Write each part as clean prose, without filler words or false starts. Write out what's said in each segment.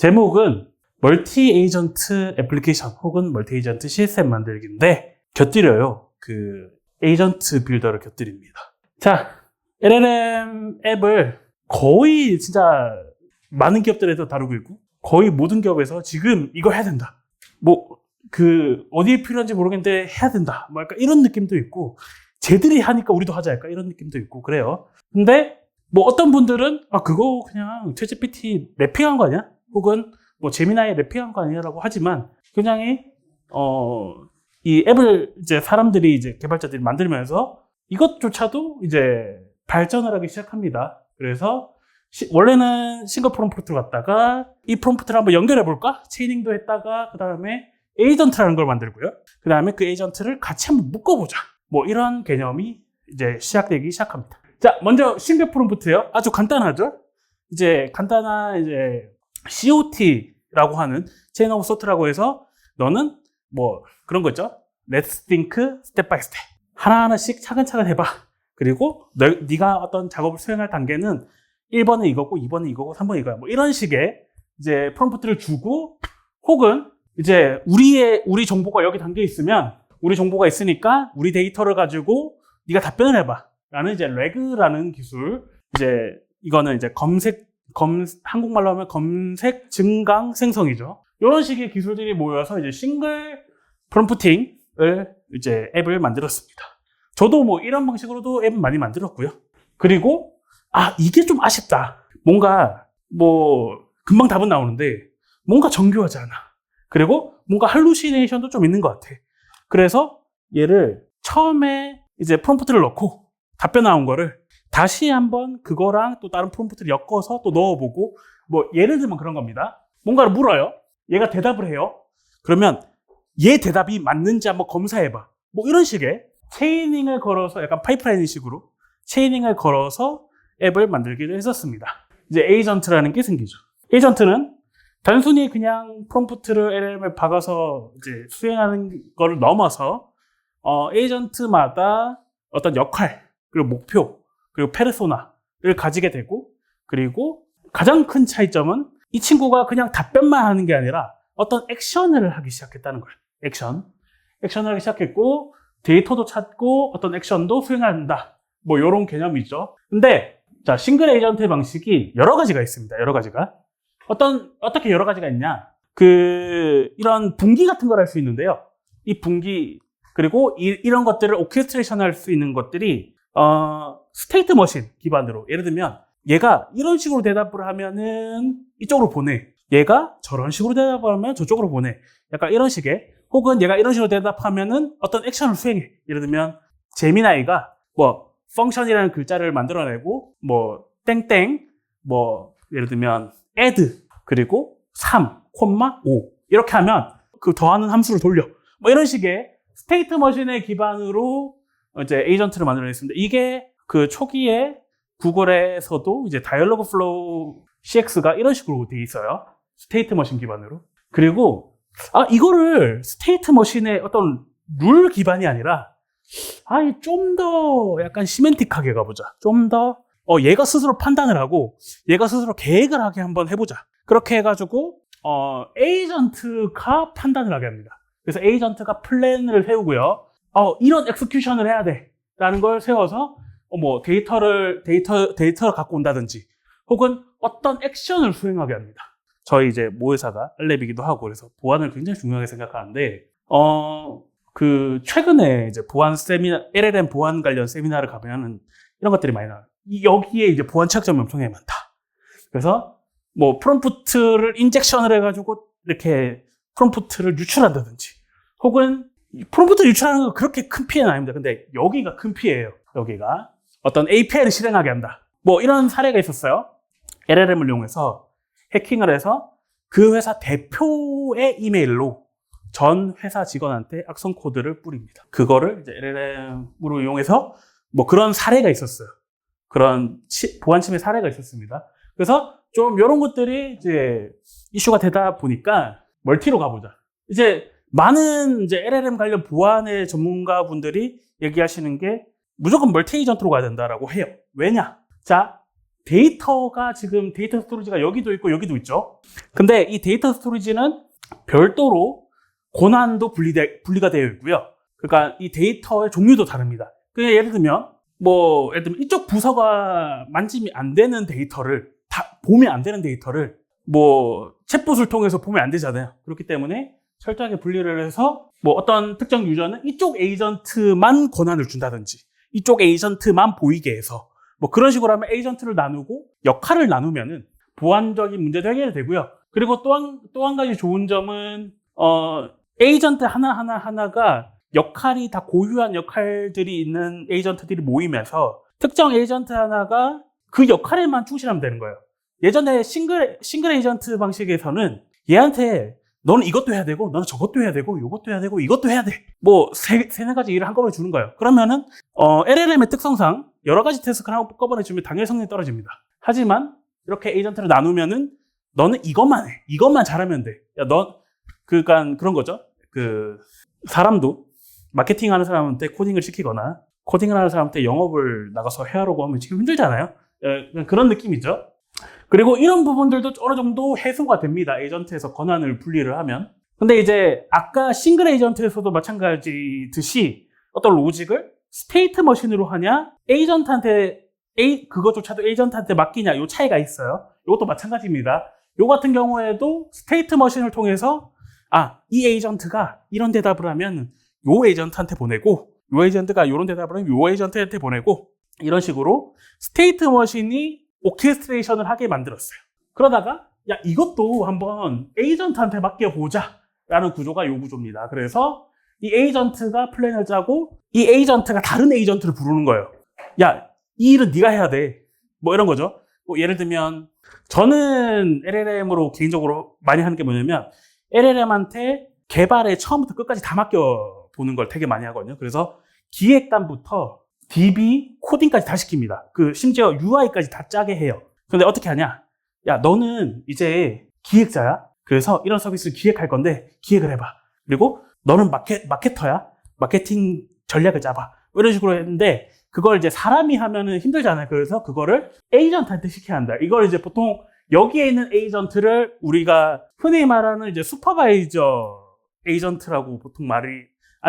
제목은 멀티 에이전트 애플리케이션 혹은 멀티 에이전트 시스템 만들기인데 곁들여요. 그 에이전트 빌더를 곁들입니다. 자, LLM 앱을 거의 진짜 많은 기업들에서 다루고 있고 거의 모든 기업에서 지금 이거 해야 된다. 어디에 필요한지 모르겠는데 해야 된다. 뭐 약간 이런 느낌도 있고 쟤들이 하니까 우리도 하자 할까 이런 느낌도 있고 그래요. 근데 뭐 어떤 분들은 그거 그냥 챗GPT 랩핑한 거 아니야? 혹은 뭐 제미나이 랩핑한 거 아니냐라고 하지만 굉장히 이 앱을 이제 사람들이 이제 개발자들이 만들면서 이것조차도 이제 발전을 하기 시작합니다. 그래서 원래는 싱글 프롬프트를 갖다가 이 프롬프트를 한번 연결해 볼까? 체이닝도 했다가 그 다음에 에이전트라는 걸 만들고요. 그 다음에 그 에이전트를 같이 한번 묶어보자. 뭐 이런 개념이 이제 시작되기 시작합니다. 자, 먼저 싱글 프롬프트예요. 아주 간단하죠? 이제 간단한 이제 COT라고 하는 체인 오브 소트라고 해서 너는 뭐 그런 거 있죠? Let's think step by step. 하나하나씩 차근차근 해봐. 그리고 네가 어떤 작업을 수행할 단계는 1번은 이거고 2번은 이거고 3번은 이거야. 뭐 이런 식의 이제 프롬프트를 주고 혹은 이제 우리 정보가 여기 담겨 있으면 우리 정보가 있으니까 우리 데이터를 가지고 네가 답변을 해봐. 라는 이제 레그라는 기술. 이제 이거는 이제 한국말로 하면 검색 증강 생성이죠. 이런 식의 기술들이 모여서 이제 싱글 프롬프팅을 이제 앱을 만들었습니다. 저도 뭐 이런 방식으로도 앱 많이 만들었고요. 그리고 이게 좀 아쉽다. 뭔가 뭐 금방 답은 나오는데 뭔가 정교하지 않아. 그리고 뭔가 할루시네이션도 좀 있는 것 같아. 그래서 얘를 처음에 이제 프롬프트를 넣고 답변 나온 거를 다시 한번 그거랑 또 다른 프롬프트를 엮어서 또 넣어보고 뭐 예를 들면 그런 겁니다. 뭔가를 물어요. 얘가 대답을 해요. 그러면 얘 대답이 맞는지 한번 검사해봐. 뭐 이런 식의 체이닝을 걸어서 약간 파이프라인 식으로 체이닝을 걸어서 앱을 만들기도 했었습니다. 이제 에이전트라는 게 생기죠. 에이전트는 단순히 그냥 프롬프트를 LLM에 박아서 이제 수행하는 거를 넘어서 에이전트마다 어떤 역할, 그리고 목표, 그리고 페르소나를 가지게 되고 그리고 가장 큰 차이점은 이 친구가 그냥 답변만 하는 게 아니라 어떤 액션을 하기 시작했다는 거예요. 액션을 하기 시작했고 데이터도 찾고 어떤 액션도 수행한다. 뭐 이런 개념이 있죠. 근데 자, 싱글 에이전트의 방식이 여러 가지가 있습니다. 여러 가지가. 어떻게 여러 가지가 있냐? 이런 분기 같은 걸 할 수 있는데요. 이 분기, 그리고 이런 것들을 오케스트레이션 할 수 있는 것들이, 스테이트 머신 기반으로. 예를 들면, 얘가 이런 식으로 대답을 하면은 이쪽으로 보내. 얘가 저런 식으로 대답을 하면 저쪽으로 보내. 약간 이런 식의, 혹은 얘가 이런 식으로 대답하면은 어떤 액션을 수행해. 예를 들면, 제미나이가 뭐, 펑션이라는 글자를 만들어내고, 뭐, 땡땡, 뭐, 예를 들면, add, 그리고 3, 5. 이렇게 하면 그 더하는 함수를 돌려. 뭐 이런 식의 스테이트 머신의 기반으로 이제 에이전트를 만들어냈습니다. 이게 그 초기에 구글에서도 이제 다이얼로그 플로우 CX가 이런 식으로 돼 있어요. 스테이트 머신 기반으로. 그리고, 이거를 스테이트 머신의 어떤 룰 기반이 아니라, 좀 더 약간 시멘틱하게 가보자. 좀 더, 얘가 스스로 판단을 하고, 얘가 스스로 계획을 하게 한번 해보자. 그렇게 해가지고, 에이전트가 판단을 하게 합니다. 그래서 에이전트가 플랜을 세우고요. 이런 엑스큐션을 해야 돼. 라는 걸 세워서, 뭐, 데이터를 갖고 온다든지, 혹은 어떤 액션을 수행하게 합니다. 저희 이제 모회사가 알랩이기도 하고, 그래서 보안을 굉장히 중요하게 생각하는데, 최근에 이제 LLM 보안 관련 세미나를 가면은 이런 것들이 많이 나와요. 여기에 이제 보안 취약점이 엄청나게 많다. 그래서 뭐 프롬프트를 인젝션을 해가지고 이렇게 프롬프트를 유출한다든지 혹은 프롬프트 유출하는 건 그렇게 큰 피해는 아닙니다. 근데 여기가 큰 피해예요. 여기가 어떤 API를 실행하게 한다. 뭐 이런 사례가 있었어요. LLM을 이용해서 해킹을 해서 그 회사 대표의 이메일로 전 회사 직원한테 악성 코드를 뿌립니다. 그거를 이제 LLM으로 이용해서 뭐 그런 사례가 있었어요. 그런 보안 침해 사례가 있었습니다. 그래서 좀 이런 것들이 이제 이슈가 되다 보니까 멀티로 가보자. 이제 많은 이제 LLM 관련 보안의 전문가분들이 얘기하시는 게 무조건 멀티 에이전트로 가야 된다라고 해요. 왜냐? 자, 데이터가 지금 데이터 스토리지가 여기도 있고 여기도 있죠. 근데 이 데이터 스토리지는 별도로 권한도 분리가 되어 있고요. 그러니까 이 데이터의 종류도 다릅니다. 그냥 예를 들면 이쪽 부서가 만지면 안 되는 데이터를 보면 안 되는 데이터를 챗봇을 통해서 보면 안 되잖아요. 그렇기 때문에 철저하게 분리를 해서 어떤 특정 유저는 이쪽 에이전트만 권한을 준다든지 이쪽 에이전트만 보이게 해서 그런 식으로 하면 에이전트를 나누고 역할을 나누면은 보안적인 문제도 해결이 되고요. 그리고 또 한 가지 좋은 점은 에이전트 하나가 역할이 다 고유한 역할들이 있는 에이전트들이 모이면서 특정 에이전트 하나가 그 역할에만 충실하면 되는 거예요. 예전에 싱글 에이전트 방식에서는 얘한테 너는 이것도 해야 되고 너는 저것도 해야 되고 이것도 해야 되고 이것도 해야 돼. 세네 가지 일을 한꺼번에 주는 거예요. 그러면은 LLM의 특성상 여러 가지 태스크를 한꺼번에 주면 당연히 성능이 떨어집니다. 하지만 이렇게 에이전트를 나누면은 너는 이것만 잘하면 돼. 그러니까 그런 거죠. 사람도 마케팅하는 사람한테 코딩을 시키거나 코딩을 하는 사람한테 영업을 나가서 해하라고 하면 지금 힘들잖아요. 그런 느낌이죠. 그리고 이런 부분들도 어느 정도 해소가 됩니다. 에이전트에서 권한을 분리를 하면. 근데 이제 아까 싱글 에이전트에서도 마찬가지듯이 어떤 로직을 스테이트 머신으로 하냐, 그것조차도 에이전트한테 맡기냐, 요 차이가 있어요. 이것도 마찬가지입니다. 요 같은 경우에도 스테이트 머신을 통해서 이 에이전트가 이런 대답을 하면 요 에이전트한테 보내고, 요 에이전트가 이런 대답을 하면 요 에이전트한테 보내고, 이런 식으로 스테이트 머신이 오케스트레이션을 하게 만들었어요. 그러다가 이것도 한번 에이전트한테 맡겨보자 라는 구조가 요 구조입니다. 그래서 이 에이전트가 플랜을 짜고 이 에이전트가 다른 에이전트를 부르는 거예요. 이 일은 네가 해야 돼. 이런 거죠. 예를 들면 저는 LLM으로 개인적으로 많이 하는 게 뭐냐면 LLM한테 개발에 처음부터 끝까지 다 맡겨보는 걸 되게 많이 하거든요. 그래서 기획단부터 DB, 코딩까지 다 시킵니다. 심지어 UI까지 다 짜게 해요. 근데 어떻게 하냐? 너는 이제 기획자야. 그래서 이런 서비스를 기획할 건데 기획을 해봐. 그리고 너는 마케터야. 마케팅 전략을 짜봐. 이런 식으로 했는데 그걸 이제 사람이 하면은 힘들잖아요. 그래서 그거를 에이전트한테 시켜야 한다. 이걸 이제 보통 여기에 있는 에이전트를 우리가 흔히 말하는 이제 슈퍼바이저 에이전트라고 보통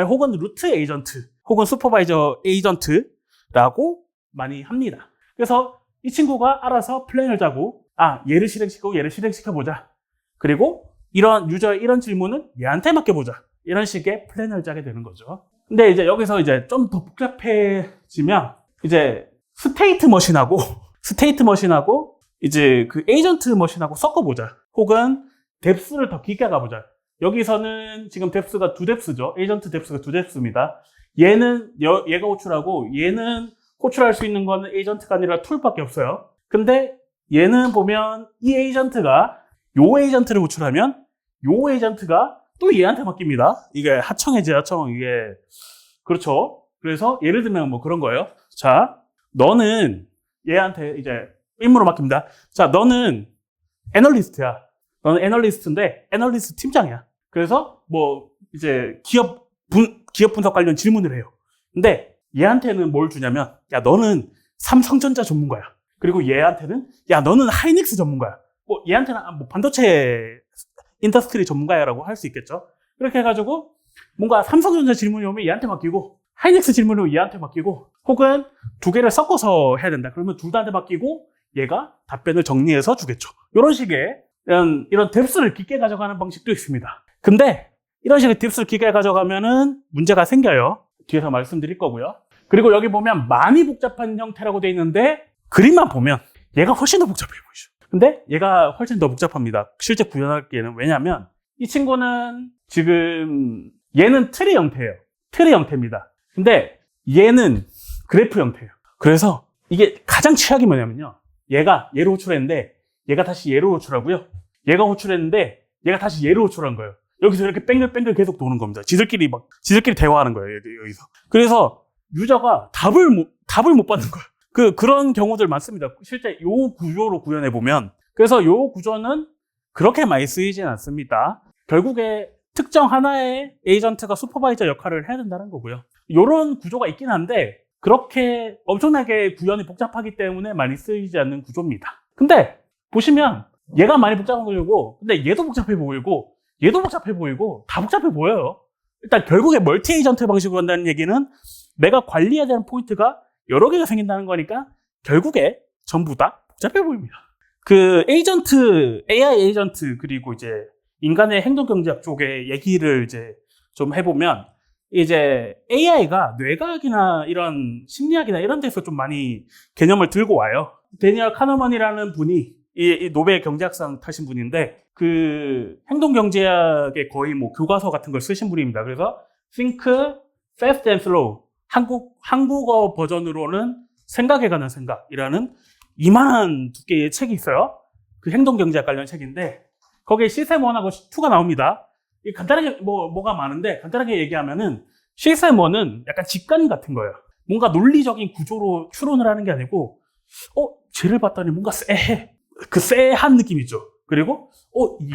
혹은 루트 에이전트, 혹은 슈퍼바이저 에이전트라고 많이 합니다. 그래서 이 친구가 알아서 플랜을 짜고, 얘를 실행시키고 얘를 실행시켜보자. 그리고 이런 유저의 이런 질문은 얘한테 맡겨보자. 이런 식의 플랜을 짜게 되는 거죠. 근데 이제 여기서 이제 좀 더 복잡해지면, 이제 스테이트 머신하고 이제 에이전트 머신하고 섞어보자. 혹은 뎁스를 더 깊게 가보자. 여기서는 지금 뎁스가 2뎁스죠. 에이전트 뎁스가 2뎁스입니다. 얘가 호출하고 얘는 호출할 수 있는 거는 에이전트가 아니라 툴밖에 없어요. 근데 얘는 보면 이 에이전트가 요 에이전트를 호출하면 요 에이전트가 또 얘한테 맡깁니다. 이게 하청이지, 이게. 그렇죠. 그래서 예를 들면 그런 거예요. 자, 너는 얘한테 이제 임무로 맡깁니다. 자, 너는 애널리스트야. 너는 애널리스트인데 애널리스트 팀장이야. 그래서 이제 기업 분석 관련 질문을 해요. 근데 얘한테는 뭘 주냐면 너는 삼성전자 전문가야. 그리고 얘한테는 너는 하이닉스 전문가야. 얘한테는 반도체 인더스트리 전문가야라고 할 수 있겠죠. 그렇게 해가지고 뭔가 삼성전자 질문이 오면 얘한테 맡기고 하이닉스 질문이 오면 얘한테 맡기고 혹은 두 개를 섞어서 해야 된다. 그러면 둘 다한테 맡기고 얘가 답변을 정리해서 주겠죠. 이런 식의 이런 뎁스를 깊게 가져가는 방식도 있습니다. 근데 이런 식의 뎁스를 깊게 가져가면은 문제가 생겨요. 뒤에서 말씀드릴 거고요. 그리고 여기 보면 많이 복잡한 형태라고 돼 있는데 그림만 보면 얘가 훨씬 더 복잡해 보이죠. 근데 얘가 훨씬 더 복잡합니다. 실제 구현하기에는. 왜냐면 이 친구는 지금 얘는 트리 형태예요. 트리 형태입니다. 근데 얘는 그래프 형태예요. 그래서 이게 가장 최악이 뭐냐면요. 얘가 얘를 호출했는데 얘가 다시 얘를 호출하고요. 얘가 호출했는데 얘가 다시 얘를 호출한 거예요. 여기서 이렇게 뺑글뺑글 계속 도는 겁니다. 지들끼리 대화하는 거예요. 여기서. 그래서 유저가 답을 못 받는 거예요. 그런 경우들 많습니다. 실제 요 구조로 구현해 보면. 그래서 요 구조는 그렇게 많이 쓰이진 않습니다. 결국에 특정 하나의 에이전트가 슈퍼바이저 역할을 해야 된다는 거고요. 요런 구조가 있긴 한데 그렇게 엄청나게 구현이 복잡하기 때문에 많이 쓰이지 않는 구조입니다. 근데 보시면 얘가 많이 복잡한 거고, 근데 얘도 복잡해 보이고, 얘도 복잡해 보이고, 다 복잡해 보여요. 일단 결국에 멀티 에이전트 방식으로 한다는 얘기는 내가 관리해야 되는 포인트가 여러 개가 생긴다는 거니까 결국에 전부 다 복잡해 보입니다. 그 에이전트, AI 에이전트, 그리고 이제 인간의 행동 경제학 쪽의 얘기를 이제 좀 해보면, 이제 AI가 뇌과학이나 이런 심리학이나 이런 데서 좀 많이 개념을 들고 와요. 데니얼 카너먼이라는 분이 이 노벨 경제학상 타신 분인데, 그 행동 경제학의 거의 뭐 교과서 같은 걸 쓰신 분입니다. 그래서 Think Fast and Slow, 한국어 버전으로는 생각에 관한 생각이라는 이만한 두께의 책이 있어요. 그 행동 경제학 관련 책인데, 거기에 시스템 1하고 2가 나옵니다. 간단하게 뭐가 많은데, 간단하게 얘기하면은 시스템 1은 약간 직관 같은 거예요. 뭔가 논리적인 구조로 추론을 하는 게 아니고, 쟤를 봤더니 뭔가 쎄해. 그 쎄한 느낌이죠. 그리고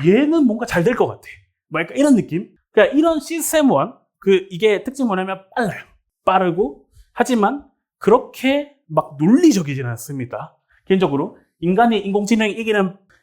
얘는 뭔가 잘 될 것 같아. 뭐 약간 이런 느낌. 그러니까 이런 시스템 1, 이게 특징이 뭐냐면 빨라요. 빠르고, 하지만 그렇게 막 논리적이지는 않습니다. 개인적으로 인간이 인공지능이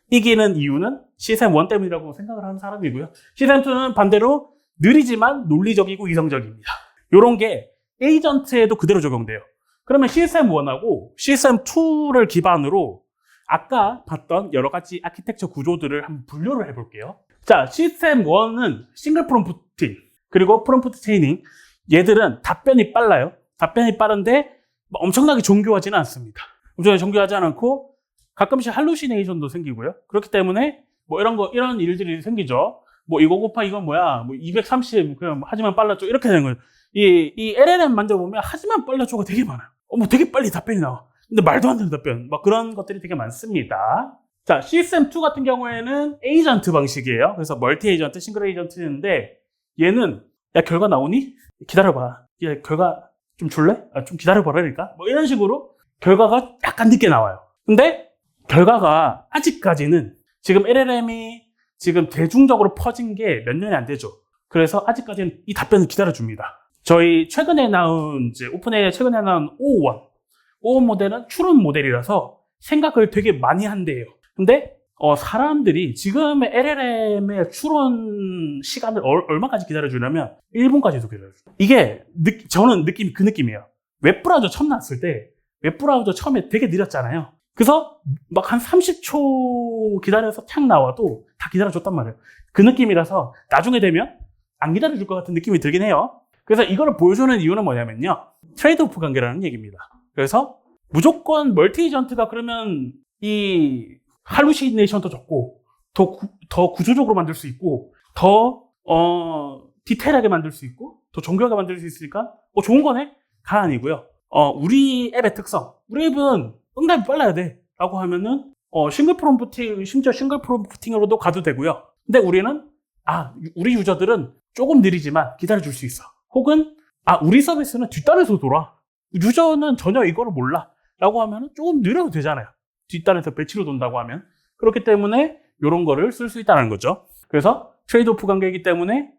이기는 이유는 시스템 1 때문이라고 생각을 하는 사람이고요. 시스템 2는 반대로 느리지만 논리적이고 이성적입니다. 이런 게 에이전트에도 그대로 적용돼요. 그러면 시스템 1하고 시스템 2를 기반으로 아까 봤던 여러 가지 아키텍처 구조들을 한번 분류를 해볼게요. 자, 시스템 1은 싱글 프롬프팅, 그리고 프롬프트 체이닝. 얘들은 답변이 빨라요. 답변이 빠른데 엄청나게 정교하지는 않습니다. 엄청나게 정교하지 않고 가끔씩 할루시네이션도 생기고요. 그렇기 때문에 뭐 이런 일들이 생기죠. 뭐 이거 곱하 이건 뭐야? 뭐 230, 그냥 하지만 빨랐죠. 이렇게 되는 거예요. 이 LLM 만져보면 하지만 빨랐죠가 되게 많아요. 뭐 되게 빨리 답변이 나와. 근데 말도 안 되는 답변. 막 그런 것들이 되게 많습니다. 자, 시스템 2 같은 경우에는 에이전트 방식이에요. 그래서 멀티 에이전트, 싱글 에이전트인데, 얘는 야, 결과 나오니? 기다려봐. 얘 결과 좀 줄래? 좀 기다려봐라니까? 뭐 이런 식으로 결과가 약간 늦게 나와요. 근데 결과가 아직까지는 지금 LLM이 지금 대중적으로 퍼진 게 몇 년이 안 되죠. 그래서 아직까지는 이 답변을 기다려줍니다. 저희 최근에 나온, 이제 오픈AI 최근에 나온 551 모델은 추론 모델이라서 생각을 되게 많이 한대요. 근데 사람들이 지금의 LLM의 추론 시간을 얼마까지 기다려주냐면 1분까지도 기다려줘요. 이게 저는 그 느낌이에요. 웹브라우저 처음 나왔을 때 웹브라우저 처음에 되게 느렸잖아요. 그래서 막 한 30초 기다려서 탁 나와도 다 기다려줬단 말이에요. 그 느낌이라서 나중에 되면 안 기다려줄 것 같은 느낌이 들긴 해요. 그래서 이거를 보여주는 이유는 뭐냐면요, 트레이드오프 관계라는 얘기입니다. 그래서 무조건 멀티 에이전트가 그러면 이 할루시네이션도 적고 더 구조적으로 만들 수 있고 더 디테일하게 만들 수 있고 더 정교하게 만들 수 있으니까 좋은 거네? 가 아니고요. 우리 앱의 특성, 우리 앱은 응답이 빨라야 돼 라고 하면은 싱글 프롬프팅, 심지어 싱글 프롬프팅으로도 가도 되고요. 근데 우리는 우리 유저들은 조금 느리지만 기다려줄 수 있어. 혹은 우리 서비스는 뒷단에서 돌아. 유저는 전혀 이거를 몰라 라고 하면 조금 느려도 되잖아요. 뒷단에서 배치로 돈다고 하면. 그렇기 때문에 이런 거를 쓸 수 있다는 거죠. 그래서 트레이드오프 관계이기 때문에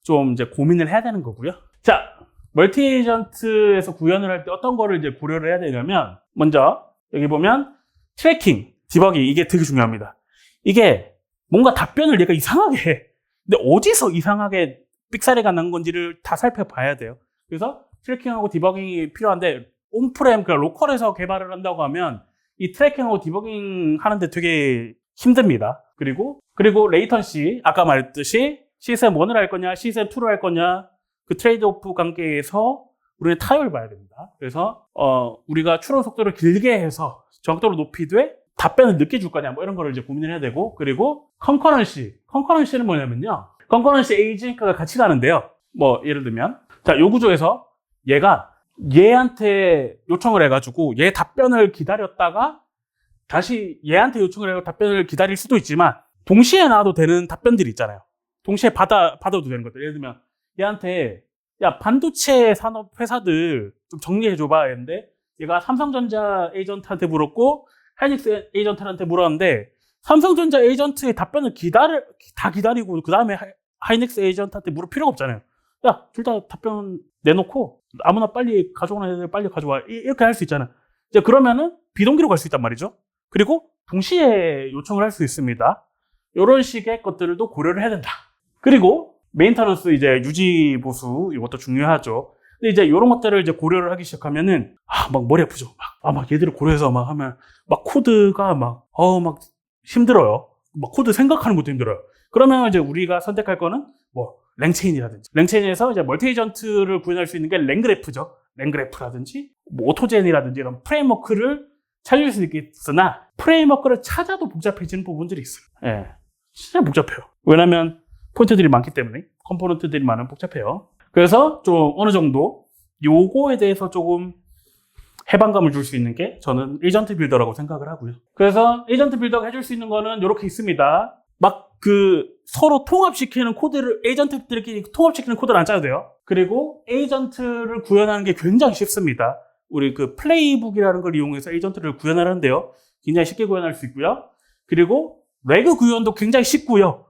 좀 이제 고민을 해야 되는 거고요. 자, 멀티 에이전트에서 구현을 할 때 어떤 거를 이제 고려를 해야 되냐면, 먼저 여기 보면 트래킹, 디버깅, 이게 되게 중요합니다. 이게 뭔가 답변을 얘가 이상하게 해. 근데 어디서 이상하게 삑사리가 난 건지를 다 살펴봐야 돼요. 그래서 트래킹하고 디버깅이 필요한데, 온프렘, 그러니까 로컬에서 개발을 한다고 하면 이 트래킹하고 디버깅 하는데 되게 힘듭니다. 그리고 레이턴시, 아까 말했듯이 시스템 1을 할 거냐, 시스템 2를 할 거냐, 그 트레이드 오프 관계에서 우리는 타협을 봐야 됩니다. 그래서 우리가 추론 속도를 길게 해서 정확도를 높이되 답변을 늦게 줄 거냐, 뭐 이런 거를 이제 고민을 해야 되고, 그리고 컨커런시는 뭐냐면요, 컨커런시 에이징크가 같이 가는데요. 뭐 예를 들면, 자, 요 구조에서 얘한테 요청을 해가지고 얘 답변을 기다렸다가 다시 얘한테 요청을 해서 답변을 기다릴 수도 있지만, 동시에 나와도 되는 답변들이 있잖아요. 동시에 받아도 되는 것들. 예를 들면 얘한테 야, 반도체 산업 회사들 좀 정리해줘봐 했는데, 얘가 삼성전자 에이전트한테 물었고 하이닉스 에이전트한테 물었는데, 삼성전자 에이전트의 답변을 다 기다리고 그 다음에 하이닉스 에이전트한테 물을 필요가 없잖아요. 야, 둘 다 답변 내놓고 아무나 빨리 가져오는 애들 빨리 가져와. 이렇게 할 수 있잖아. 이제 그러면은 비동기로 갈 수 있단 말이죠. 그리고 동시에 요청을 할 수 있습니다. 이런 식의 것들도 고려를 해야 된다. 그리고 메인터넌스 이제 유지 보수 이것도 중요하죠. 근데 이제 이런 것들을 이제 고려를 하기 시작하면은 막 머리 아프죠. 막 얘들을 고려해서 막 하면 막 코드가 막 힘들어요. 막 코드 생각하는 것도 힘들어요. 그러면 이제 우리가 선택할 거는 뭐 랭체인이라든지 랭체인에서 이제 멀티 에이전트를 구현할 수 있는 게 랭그래프죠. 랭그래프라든지 뭐 오토젠이라든지 이런 프레임워크를 찾을 수 있겠으나 프레임워크를 찾아도 복잡해지는 부분들이 있어요. 예, 진짜 복잡해요. 왜냐면 포인트들이 많기 때문에 컴포넌트들이 많으면 복잡해요. 그래서 좀 어느 정도 요거에 대해서 조금 해방감을 줄 수 있는 게 저는 에이전트 빌더라고 생각을 하고요. 그래서 에이전트 빌더가 해줄 수 있는 거는 이렇게 있습니다. 막 서로 통합시키는 코드를 에이전트들끼리 통합시키는 코드를 안 짜도 돼요. 그리고 에이전트를 구현하는 게 굉장히 쉽습니다. 우리 플레이북이라는 걸 이용해서 에이전트를 구현하는데요. 굉장히 쉽게 구현할 수 있고요. 그리고 레그 구현도 굉장히 쉽고요.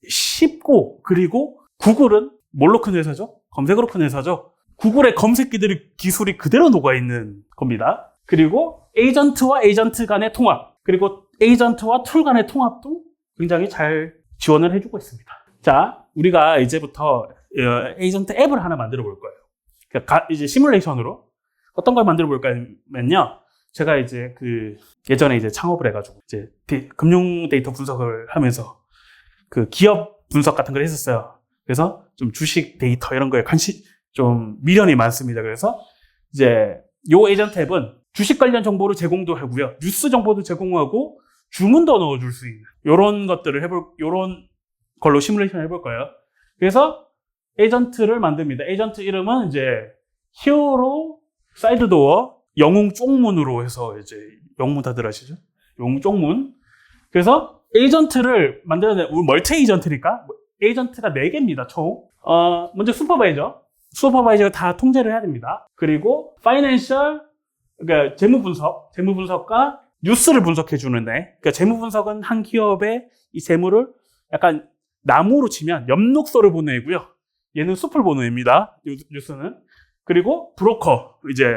쉽고 그리고 구글은 뭘로 큰 회사죠? 검색으로 큰 회사죠. 구글의 검색기들이 기술이 그대로 녹아있는 겁니다. 그리고 에이전트와 에이전트 간의 통합, 그리고 에이전트와 툴 간의 통합도 굉장히 잘 지원을 해주고 있습니다. 자, 우리가 이제부터 에이전트 앱을 하나 만들어 볼 거예요. 그러니까 이제 시뮬레이션으로 어떤 걸 만들어 볼까면요. 제가 이제 예전에 이제 창업을 해가지고 이제 금융 데이터 분석을 하면서 기업 분석 같은 걸 했었어요. 그래서 좀 주식 데이터 이런 거에 좀 미련이 많습니다. 그래서 이제 요 에이전트 앱은 주식 관련 정보를 제공도 하고요. 뉴스 정보도 제공하고 주문도 넣어줄 수 있는 요런 것들을 요런 걸로 시뮬레이션 해볼 거예요. 그래서 에이전트를 만듭니다. 에이전트 이름은 이제 히어로 사이드도어 영웅 쪽문으로 해서 이제 영문 다들 아시죠? 영웅 쪽문. 그래서 에이전트를 만들어내, 우리 멀티 에이전트니까 에이전트가 4개입니다, 총. 먼저 슈퍼바이저가 다 통제를 해야 됩니다. 그리고 파이낸셜, 그러니까 재무 분석과 뉴스를 분석해주는 애. 그러니까 재무 분석은 한 기업의 이 재무를 약간 나무로 치면 엽록소를 보는 애고요. 얘는 숲을 보는 애입니다, 뉴스는. 그리고 브로커, 이제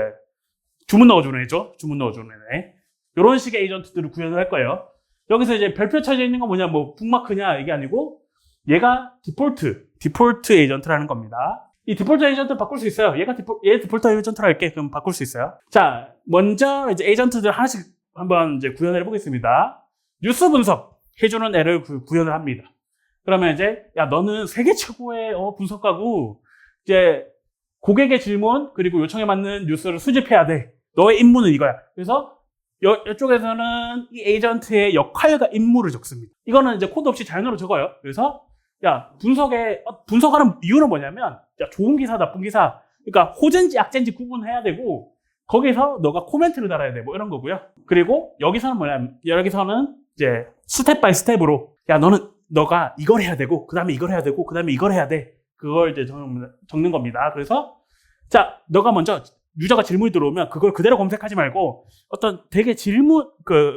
주문 넣어주는 애죠. 주문 넣어주는 애. 이런 식의 에이전트들을 구현을 할 거예요. 여기서 이제 별표 쳐져 있는 건 뭐냐, 뭐 북마크냐 이게 아니고 얘가 디폴트 에이전트라는 겁니다. 이 디폴트 에이전트를 바꿀 수 있어요. 얘 디폴트 에이전트로 할게. 그럼 바꿀 수 있어요. 자, 먼저 이제 에이전트들 하나씩 한번 이제 구현을 해보겠습니다. 뉴스 분석 해주는 애를 구현을 합니다. 그러면 이제 너는 세계 최고의 분석가고 이제 고객의 질문 그리고 요청에 맞는 뉴스를 수집해야 돼. 너의 임무는 이거야. 그래서 이쪽에서는 이 에이전트의 역할과 임무를 적습니다. 이거는 이제 코드 없이 자연어로 적어요. 그래서 분석하는 이유는 뭐냐면 좋은 기사, 나쁜 기사, 그러니까 호재인지 약재인지 구분해야 되고 거기서 너가 코멘트를 달아야 돼. 뭐 이런 거고요. 그리고 여기서는 이제 스텝 바이 스텝으로 너가 이걸 해야 되고 그다음에 이걸 해야 되고 그다음에 이걸 해야 돼. 그걸 이제 적는 겁니다. 그래서 너가 먼저 유저가 질문이 들어오면 그걸 그대로 검색하지 말고 어떤 되게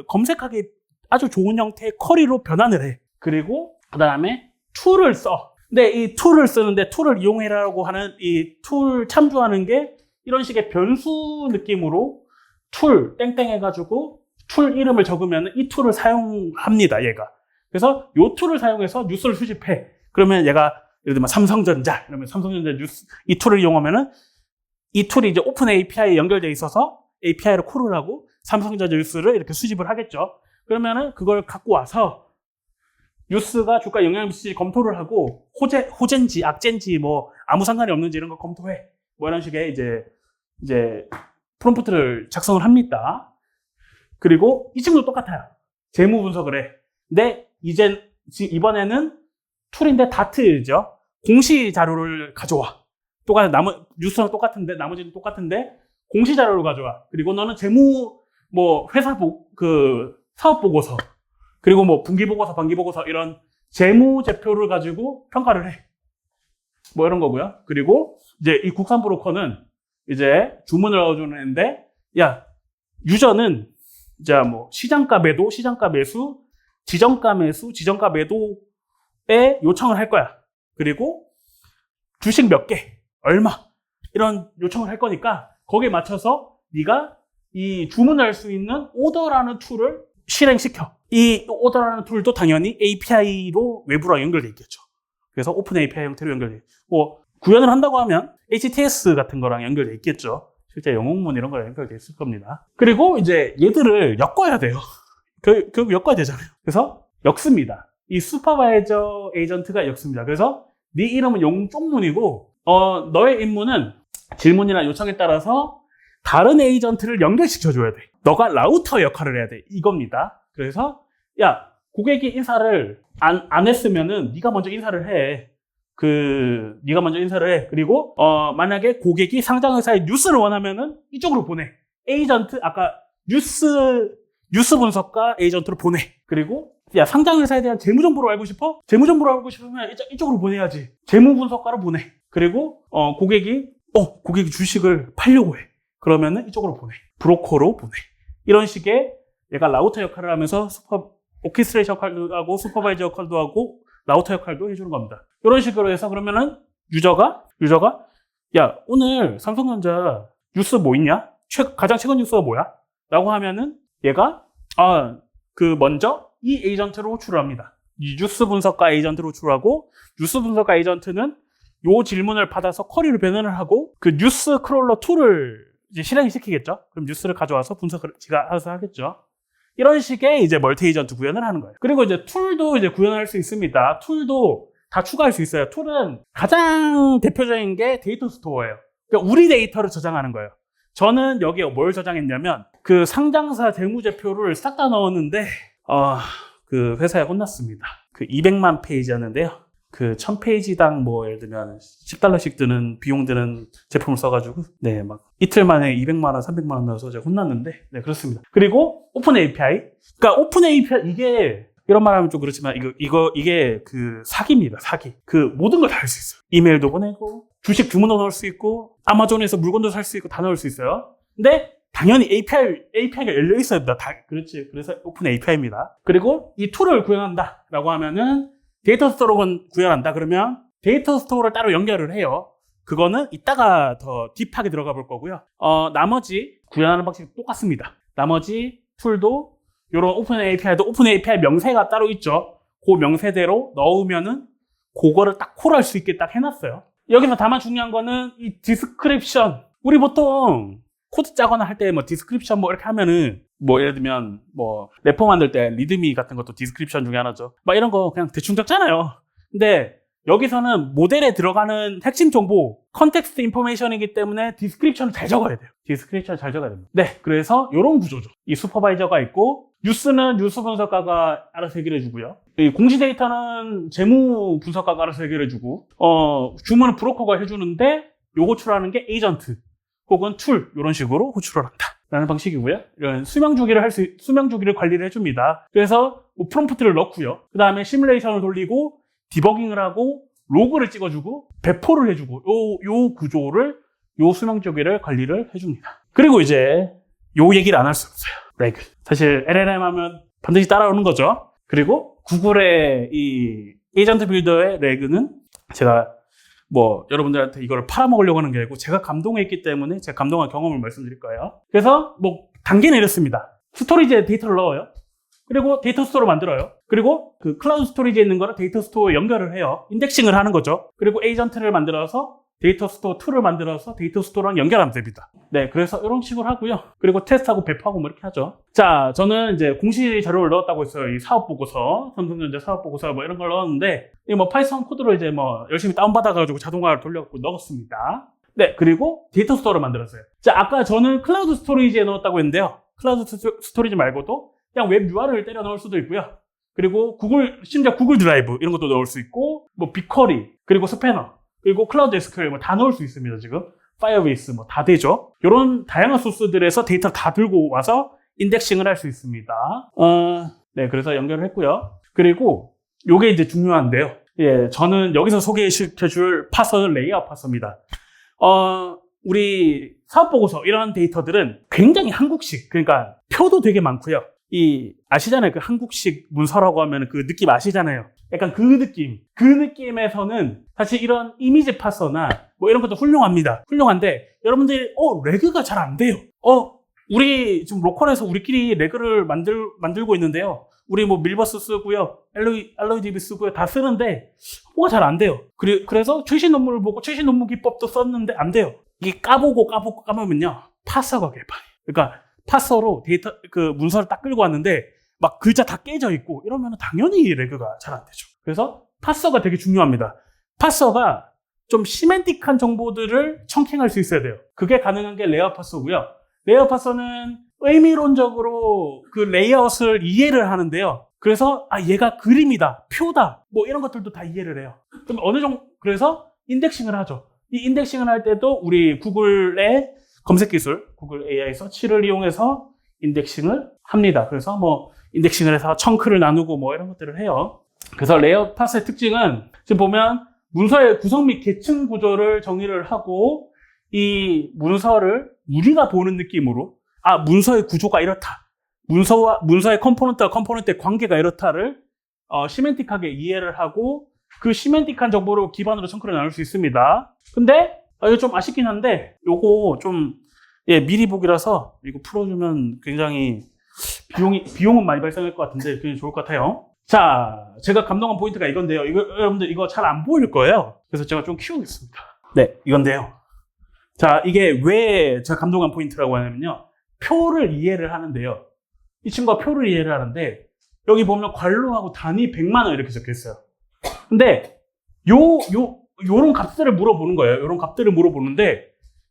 검색하기 아주 좋은 형태의 쿼리로 변환을 해. 그리고 그다음에 툴을 써. 근데 이 툴을 쓰는데 툴을 이용해라고 하는 이 툴 참조하는 게 이런 식의 변수 느낌으로 툴 땡땡 해가지고 툴 이름을 적으면 이 툴을 사용합니다, 얘가. 그래서 이 툴을 사용해서 뉴스를 수집해. 그러면 얘가 예를 들면 삼성전자 이러면 삼성전자 뉴스 이 툴을 이용하면은 이 툴이 이제 오픈 API에 연결되어 있어서 API로 콜을 하고 삼성전자 뉴스를 이렇게 수집을 하겠죠. 그러면은 그걸 갖고 와서 뉴스가 주가 영향을 미칠지 검토를 하고 호재인지 악재인지 뭐 아무 상관이 없는지 이런 거 검토해. 뭐 이런 식의 이제 프롬프트를 작성을 합니다. 그리고 이 친구도 똑같아요. 재무 분석을 해. 근데 이번에는 툴인데 다트죠. 공시 자료를 가져와. 뉴스랑 똑같은데, 나머지는 똑같은데, 공시 자료를 가져와. 그리고 너는 회사 사업 보고서, 그리고 뭐 분기 보고서, 반기 보고서 이런 재무제표를 가지고 평가를 해. 뭐 이런 거고요. 그리고 이제 이 국산 브로커는 이제 주문을 넣어주는 애인데, 유저는 이제 뭐 시장가 매도, 시장가 매수, 지정가 매수, 지정가 매도에 요청을 할 거야. 그리고 주식 몇 개, 얼마, 이런 요청을 할 거니까 거기에 맞춰서 네가 이 주문할 수 있는 오더라는 툴을 실행시켜. 이 오더라는 툴도 당연히 API로 외부랑 연결돼 있겠죠. 그래서 오픈 API 형태로 연결돼. 뭐 구현을 한다고 하면 HTS 같은 거랑 연결돼 있겠죠. 실제 영웅문 이런 거랑 연결돼 있을 겁니다. 그리고 이제 얘들을 엮어야 돼요. 결국 엮어야 되잖아요. 그래서 엮습니다. 이 슈퍼바이저 에이전트가 엮습니다. 그래서 네 이름은 용쪽문이고 너의 임무는 질문이나 요청에 따라서 다른 에이전트를 연결시켜줘야 돼. 너가 라우터 역할을 해야 돼. 이겁니다. 그래서 야 고객이 인사를 안 했으면은 네가 먼저 인사를 해. 네가 먼저 인사를 해. 그리고 만약에 고객이 상장회사에 뉴스를 원하면은 이쪽으로 보내. 에이전트 아까 뉴스 분석가 에이전트로 보내. 그리고 야 상장회사에 대한 재무정보를 알고 싶어? 재무정보를 알고 싶으면 이쪽으로 보내야지. 재무분석가로 보내. 그리고 고객이 주식을 팔려고 해. 그러면은 이쪽으로 보내. 브로커로 보내. 이런 식의 얘가 라우터 역할을 하면서 오케스트레이션 역할도 하고 슈퍼바이저 역할도 하고 라우터 역할도 해주는 겁니다. 이런 식으로 해서 그러면은 유저가 야 오늘 삼성전자 뉴스 뭐 있냐? 가장 최근 뉴스가 뭐야? 라고 하면은 얘가 먼저 이 에이전트로 호출을 합니다. 이 뉴스 분석가 에이전트로 호출하고 뉴스 분석가 에이전트는 요 질문을 받아서 쿼리를 변환을 하고 그 뉴스 크롤러 툴을 이제 실행시키겠죠. 그럼 뉴스를 가져와서 분석을 지가 알아서 하겠죠. 이런 식의 이제 멀티 에이전트 구현을 하는 거예요. 그리고 이제 툴도 이제 구현할 수 있습니다. 툴도 다 추가할 수 있어요. 툴은 가장 대표적인 게 데이터 스토어예요. 그러니까 우리 데이터를 저장하는 거예요. 저는 여기에 뭘 저장했냐면 그 상장사 재무제표를 싹 다 넣었는데 그 회사에 혼났습니다. 그 200만 페이지였는데요. 그 1000페이지당 뭐 예를 들면 $10씩 드는 비용 드는 제품을 써가지고 네 막 이틀 만에 200만 원, 300만 원 넣어서 제가 혼났는데 네 그렇습니다. 그리고 오픈 API. 그러니까 오픈 API 이게 이런 말하면 좀 그렇지만 이게 그 사기입니다. 사기. 그 모든 걸 다 할 수 있어요. 이메일도 보내고 주식 주문도 넣을 수 있고 아마존에서 물건도 살 수 있고 다 넣을 수 있어요. 근데 당연히 API가 열려 있어야 된다. 그렇지. 그래서 오픈 API입니다. 그리고 이 툴을 구현한다라고 하면은 데이터 스토어를 구현한다 그러면 데이터 스토어를 따로 연결을 해요. 그거는 이따가 더 딥하게 들어가 볼 거고요. 나머지 구현하는 방식이 똑같습니다. 나머지 툴도 이런 오픈 API도 오픈 API 명세가 따로 있죠. 그 명세대로 넣으면은 그거를 딱 콜할 수 있게 딱 해놨어요. 여기서 다만 중요한 거는 이 디스크립션. 우리 보통 코드 짜거나 할 때 뭐 디스크립션 뭐 이렇게 하면은 뭐 예를 들면 뭐 래퍼 만들 때 리드미 같은 것도 디스크립션 중에 하나죠. 막 이런 거 그냥 대충 적잖아요. 근데 여기서는 모델에 들어가는 핵심 정보, 컨텍스트 인포메이션이기 때문에 디스크립션을 잘 적어야 돼요. 디스크립션을 잘 적어야 됩니다. 네, 그래서 이런 구조죠. 이 슈퍼바이저가 있고 뉴스는 뉴스 분석가가 알아서 해결해 주고요. 이 공시 데이터는 재무 분석가가 알아서 해결해 주고 주문은 브로커가 해주는데 요거 호출하는 게 에이전트 혹은 툴 이런 식으로 호출을 한다. 라는 방식이고요. 이런 수명 주기를 관리를 해줍니다. 그래서 뭐 프롬프트를 넣고요. 그 다음에 시뮬레이션을 돌리고 디버깅을 하고 로그를 찍어주고 배포를 해주고 요 구조를 요 수명 주기를 관리를 해줍니다. 그리고 이제 요 얘기를 안 할 수 없어요. 레그. 사실 LLM 하면 반드시 따라오는 거죠. 그리고 구글의 이 에이전트 빌더의 레그는 제가 뭐 여러분들한테 이걸 팔아먹으려고 하는 게 아니고 제가 감동했기 때문에 제가 감동한 경험을 말씀드릴 거예요. 그래서 뭐 단계는 이렇습니다. 스토리지에 데이터를 넣어요. 그리고 데이터 스토어를 만들어요. 그리고 그 클라우드 스토리지에 있는 거를 데이터 스토어에 연결을 해요. 인덱싱을 하는 거죠. 그리고 에이전트를 만들어서 데이터 스토어 툴을 만들어서 데이터 스토어랑 연결하면 됩니다. 네, 그래서 이런 식으로 하고요. 그리고 테스트하고 배포하고 뭐 이렇게 하죠. 자, 저는 이제 공시 자료를 넣었다고 했어요. 이 사업 보고서, 삼성전자 사업 보고서 뭐 이런 걸 넣었는데, 이 뭐 파이썬 코드로 이제 뭐 열심히 다운받아가지고 자동화를 돌려갖고 넣었습니다. 네, 그리고 데이터 스토어를 만들었어요. 자, 아까 저는 클라우드 스토리지에 넣었다고 했는데요. 클라우드 스토리지 말고도 그냥 웹 URL을 때려 넣을 수도 있고요. 그리고 심지어 구글 드라이브 이런 것도 넣을 수 있고, 뭐 빅쿼리, 그리고 스패너, 그리고 클라우드 SQL 뭐 다 넣을 수 있습니다, 지금. 파이어베이스 뭐 다 되죠. 이런 다양한 소스들에서 데이터를 다 들고 와서 인덱싱을 할 수 있습니다. 네, 그래서 연결을 했고요. 그리고 요게 이제 중요한데요. 예, 저는 여기서 소개시켜줄 파서는 레이아웃 파서입니다. 우리 사업보고서 이런 데이터들은 굉장히 한국식, 그러니까 표도 되게 많고요. 이 아시잖아요. 그 한국식 문서라고 하면 그 느낌 아시잖아요. 약간 그 느낌에서는 사실 이런 이미지 파서나 뭐 이런 것도 훌륭합니다. 훌륭한데 여러분들이 레그가 잘 안 돼요. 우리 지금 로컬에서 우리끼리 레그를 만들고 있는데요. 우리 뭐 밀버스 쓰고요, 알로이DB 쓰고요, 다 쓰는데 뭐가 잘 안 돼요. 그래서 최신 논문을 보고 최신 논문 기법도 썼는데 안 돼요. 이게 까보면요, 파서가 개판이에요. 그러니까 파서로 데이터 그 문서를 딱 끌고 왔는데 막 글자 다 깨져 있고 이러면 당연히 레그가 잘 안 되죠. 그래서 파서가 되게 중요합니다. 파서가 좀 시멘틱한 정보들을 청킹할 수 있어야 돼요. 그게 가능한 게 레이아웃 파서고요. 레이아웃 파서는 의미론적으로 그 레이아웃을 이해를 하는데요. 그래서 얘가 그림이다, 표다, 뭐 이런 것들도 다 이해를 해요. 그럼 어느 정도 그래서 인덱싱을 하죠. 이 인덱싱을 할 때도 우리 구글의 검색 기술, 구글 AI 서치를 이용해서 인덱싱을 합니다. 그래서 뭐 인덱싱을 해서 청크를 나누고 뭐 이런 것들을 해요. 그래서 레이아웃 파서의 특징은 지금 보면 문서의 구성 및 계층 구조를 정의를 하고 이 문서를 우리가 보는 느낌으로 문서의 구조가 이렇다. 문서의 컴포넌트와 컴포넌트의 관계가 이렇다를 시멘틱하게 이해를 하고 그 시멘틱한 정보를 기반으로 청크를 나눌 수 있습니다. 근데 이거 좀 아쉽긴 한데 요거 좀 미리 보기라서 이거 풀어주면 굉장히 비용은 많이 발생할 것 같은데 굉장히 좋을 것 같아요. 자, 제가 감동한 포인트가 이건데요. 여러분들 이거 잘 안 보일 거예요. 그래서 제가 좀 키우겠습니다. 네, 이건데요. 자, 이게 왜 제가 감동한 포인트라고 하냐면요. 표를 이해를 하는데요. 이 친구가 표를 이해를 하는데 여기 보면 관로하고 단위 100만 원 이렇게 적혀 있어요. 근데 요런 값들을 물어보는 거예요. 요런 값들을 물어보는데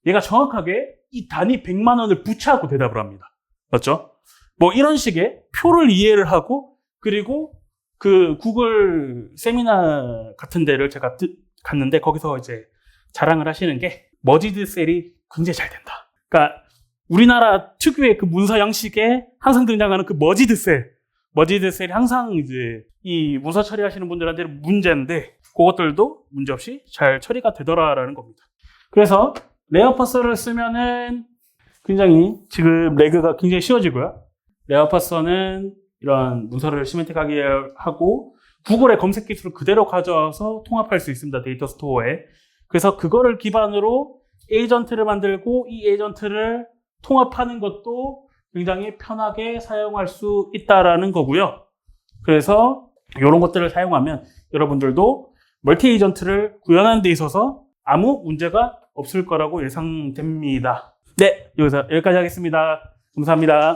얘가 정확하게 이 단위 100만 원을 부차하고 대답을 합니다. 맞죠? 뭐 이런 식의 표를 이해를 하고 그리고 그 구글 세미나 같은 데를 제가 갔는데 거기서 이제 자랑을 하시는 게 머지드 셀이 굉장히 잘 된다. 그러니까 우리나라 특유의 그 문서 양식에 항상 등장하는 그 머지드 셀이 항상 이제 이 문서 처리하시는 분들한테는 문제인데 그것들도 문제없이 잘 처리가 되더라라는 겁니다. 그래서 레이아웃 파서를 쓰면은 굉장히 지금 레그가 굉장히 쉬워지고요. 레이아웃 파서는 이런 문서를 시멘틱하게 하고 구글의 검색 기술을 그대로 가져와서 통합할 수 있습니다. 데이터 스토어에. 그래서 그거를 기반으로 에이전트를 만들고 이 에이전트를 통합하는 것도 굉장히 편하게 사용할 수 있다라는 거고요. 그래서 이런 것들을 사용하면 여러분들도 멀티 에이전트를 구현하는 데 있어서 아무 문제가 없을 거라고 예상됩니다. 네, 여기까지 하겠습니다. 감사합니다.